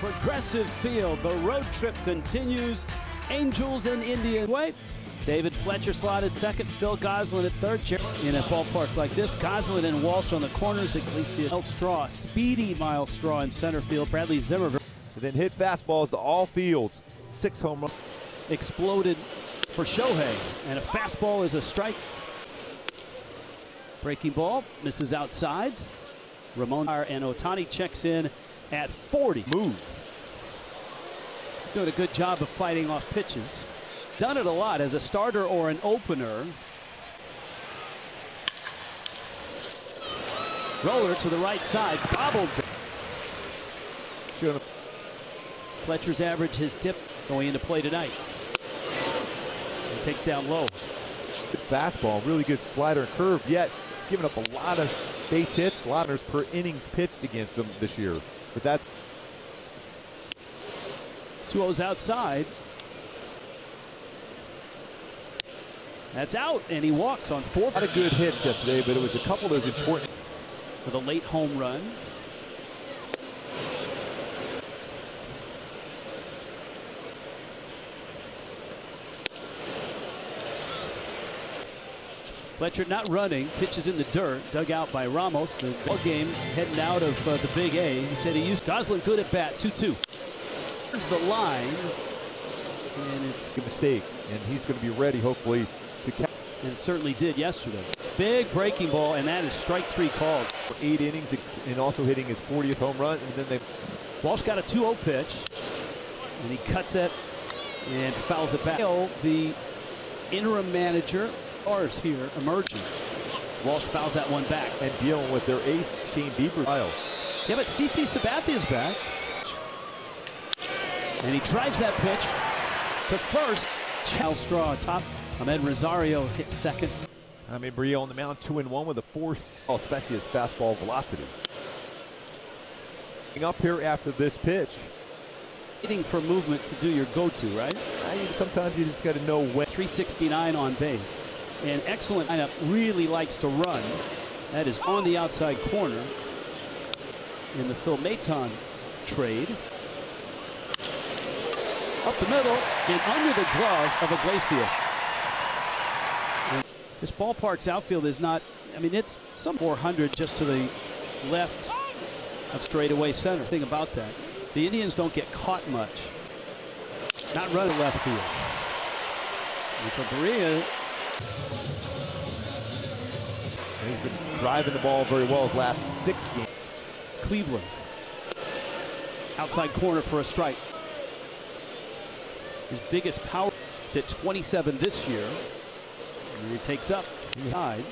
Progressive Field. The road trip continues. Angels and Indians. Wait. David Fletcher slotted second. Phil Goslin at third. In a ballpark like this, Goslin and Walsh on the corners. Iglesias, Miles Straw, speedy Miles Straw in center field. Bradley Zimmer. And then hit fastballs to all fields. 6 home runs. Exploded for Shohei, and a fastball is a strike. Breaking ball misses outside. Ramon and Ohtani checks in at 40. Move. He's doing a good job of fighting off pitches. Done it a lot as a starter or an opener. Roller to the right side, bobbled. Fletcher's average his dip going into play tonight. He takes down low. Good fastball, really good slider and curve, yet he's given up a lot of base hits, a lot of per innings pitched against them this year. But that's 2-0's outside. That's out, and he walks on 4. A lot of good hits yesterday, but it was a couple of those important. With a late home run. Fletcher not running, pitches in the dirt, dug out by Ramos. The ball game heading out of the Big A. He said he used Goslin good at bat, 2-2. Turns the line, and it's a mistake, and he's going to be ready, hopefully, to catch. And certainly did yesterday. Big breaking ball, and that is strike 3 called. For 8 innings, and also hitting his 40th home run, and then they. Walsh got a 2-0 pitch, and he cuts it and fouls it back. The interim manager. Ours here emerging. Walsh fouls that one back. And dealing with their ace, Shane Bieber. Yeah, but CC Sabathia's back. And he drives that pitch to first. Miles Straw top. Ahmed Rosario hits second. I mean, Brio on the mound, 2-1 with a 4, especially his fastball velocity. Up here after this pitch. Waiting for movement to do your go-to, right? Sometimes you just got to know when. 369 on base. An excellent lineup, really likes to run. That is on the outside corner in the Phil Maton trade. Up the middle and under the glove of Iglesias. And this ballpark's outfield is not, I mean, it's some 400 just to the left of straightaway center. Thing about that, the Indians don't get caught much. Not running left field. And so Berea. He's been driving the ball very well his last 6 games. Cleveland. Outside corner for a strike. His biggest power is at 27 this year. And he takes up. Inside.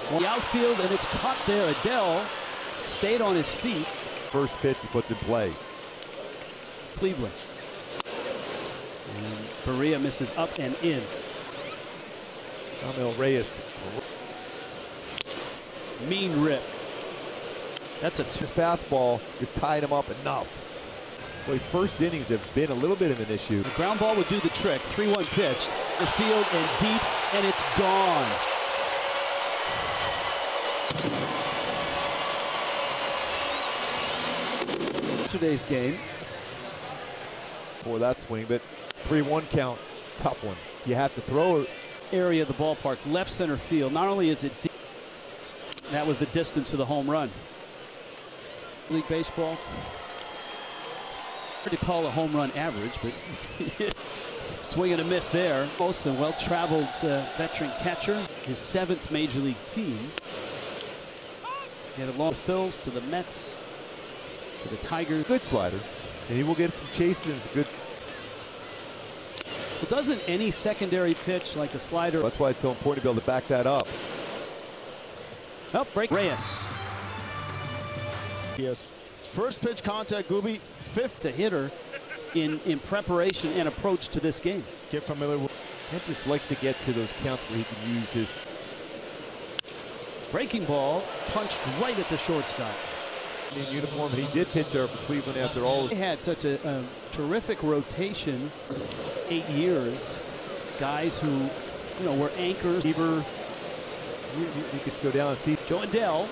The outfield, and it's caught there. Adele stayed on his feet. First pitch he puts in play. Cleveland. And Berea misses up and in. Amel Reyes. Mean rip. That's a His fastball is tied him up enough. Well, first innings have been a little bit of an issue. The ground ball would do the trick. 3-1 pitch. The field and deep, and it's gone. Yesterday's game. Boy, that swing, but 3-1 count, tough one. You have to throw it. Area of the ballpark, left center field. Not only is it deep, that was the distance of the home run. League baseball. Hard to call a home run average, but swing and a miss there. Also, well-traveled veteran catcher, his 7th major league team. He had a long fills to the Mets, to the Tigers. Good slider, and he will get some chases. And good. Well, doesn't any secondary pitch like a slider? That's why it's so important to be able to back that up. Oh, break. Reyes. Yes. First pitch contact, Gooby. 5th to hitter in preparation and approach to this game. Get familiar with. Kent just likes to get to those counts where he can use his breaking ball punched right at the shortstop. In uniform, and he did pitch there for Cleveland after all. They had such a terrific rotation, 8 years. Guys who, you know, were anchors. You could go down and see Joe Adele.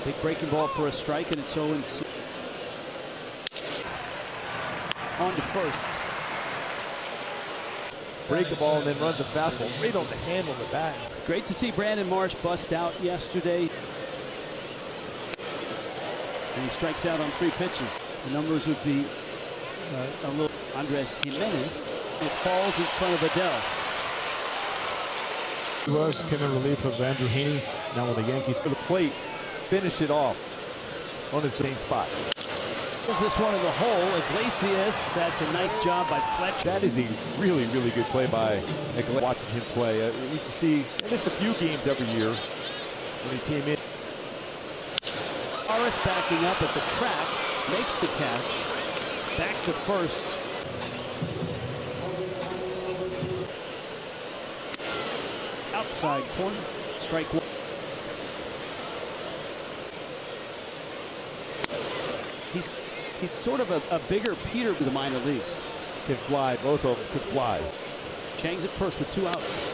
Big breaking ball for a strike, and it's 0-2. on to first. Break the ball and then runs a fastball right on the handle of the bat. Great to see Brandon Marsh bust out yesterday. And he strikes out on 3 pitches. The numbers would be a little. Andres Jimenez. It falls in front of Adele. He came in relief of Andrew Heaney. Now with the Yankees For the plate, finish it off on his main spot. There's this one in the hole. Iglesias. That's a nice job by Fletcher. That is a really, really good play by Iglesias. Watching him play. We used to see just a few games every year when he came in. Morris backing up at the track, makes the catch. Back to first. Outside corner, strike 1. He's sort of a bigger Peter to the minor leagues. Can fly, both of them can fly. Chang's at first with 2 outs.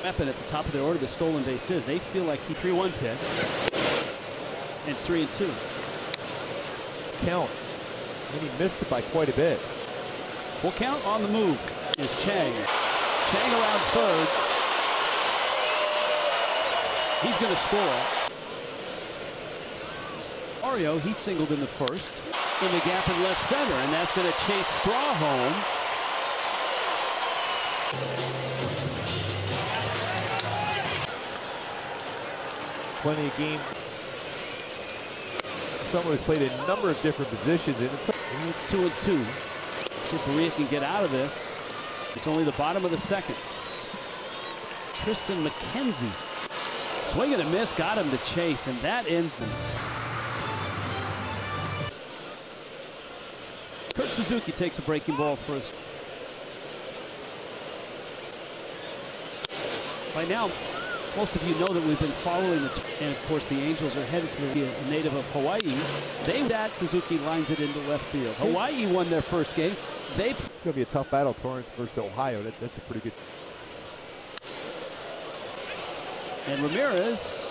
Weapon at the top of their order, the stolen base is. They feel like he 3-1 pitch. And it's 3-2. Count. And he missed it by quite a bit. Full count on the move is Chang. Chang around third. He's going to score. Mario, he singled in the first. In the gap in left center, and that's going to chase Straw home. Plenty of game. Someone who's played a number of different positions. And it's 2-2. See if Berea can get out of this. It's only the bottom of the second. Tristan McKenzie. Swing and a miss, got him to chase, and that ends them. Kurt Suzuki takes a breaking ball first. By now, most of you know that we've been following the, and of course the Angels are headed to the native of Hawaii. Suzuki lines it into left field. Hawaii won their first game. It's going to be a tough battle, Torrance versus Ohio. That's a pretty good. And Ramirez.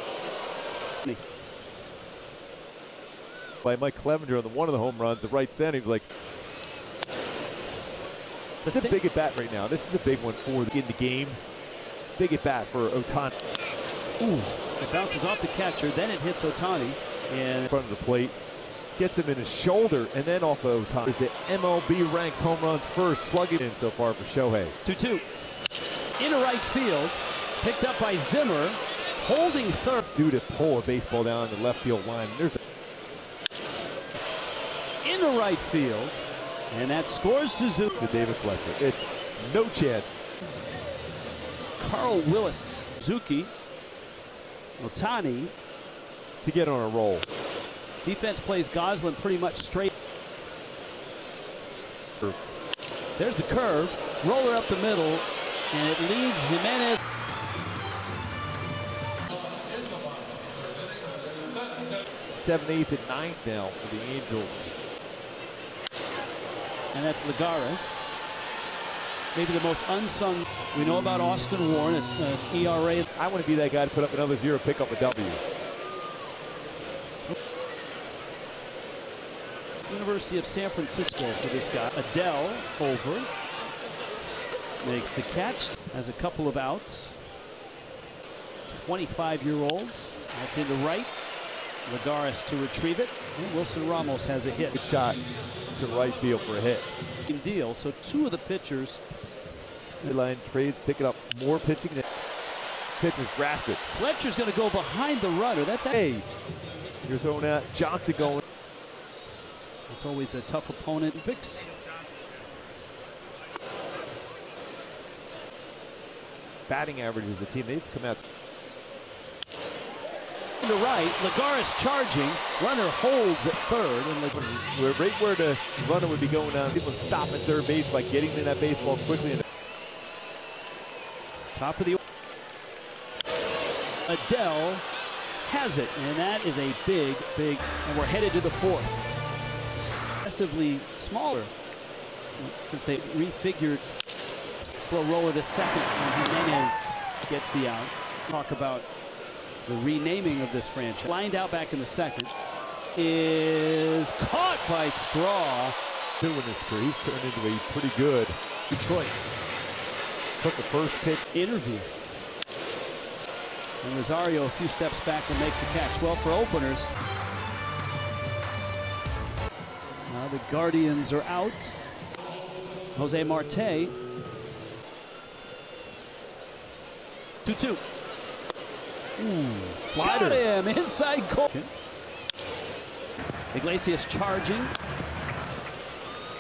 By Mike Clevenger on one of the home runs, the right center. He was like, that's a big at bat right now. This is a big one for in the game. Big at bat for Ohtani. Ooh, it bounces off the catcher, then it hits Ohtani. And in front of the plate, gets him in his shoulder, and then off of Ohtani. The MLB ranks home runs first, slugging in so far for Shohei. 2-2. Into right field, picked up by Zimmer, holding third. Due to pull a baseball down the left field line. There's into right field, and that scores Suzuki. To David Fletcher. It's no chance. Carl Willis, Suzuki, Ohtani. To get on a roll. Defense plays Goslin pretty much straight. There's the curve, roller up the middle, and it leads Jimenez. Seventh, 8th, and 9th now for the Angels. And that's Lagares. Maybe the most unsung. We know about Austin Warren at ERA. I want to be that guy to put up another 0, pick up a W. University of San Francisco for this guy. Adele over. Makes the catch. Has a couple of outs. 25-year-old. That's into right. Lagares to retrieve it. And Wilson Ramos has a hit. Good shot to right field for a hit. Deal. So 2 of the pitchers. Line trades, picking up more pitching than pitchers drafted. Fletcher's going to go behind the runner. That's hey. You're throwing out Johnson going. It's always a tough opponent. Picks. Batting averages the team. They've come out. To the right, Lagares charging. Runner holds at third. And right where the runner would be going down. People stop at third base by getting in that baseball quickly. Top of the. Adele has it, and that is a big, and we're headed to the 4th. Aggressively smaller since they refigured. Slow roller to second, and Jimenez gets the out. Talk about The renaming of this franchise. Lined out back in the second. Is caught by Straw. Doing this career, he's turned into a pretty good Detroit. Took the first pitch. Interview. And Rosario a few steps back will make the catch. Well, for openers. Now the Guardians are out. Jose Marte. 2-2. Slider. Got him inside goal. Iglesias charging.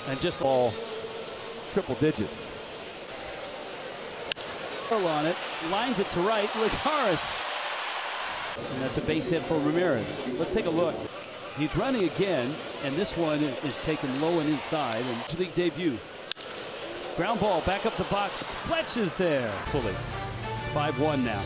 And just ball triple digits. On it, lines it to right. Lagares. And that's a base hit for Ramirez. Let's take a look. He's running again, and this one is taken low and inside. And league debut. Ground ball back up the box. Fletch is there fully. It's 5-1 now.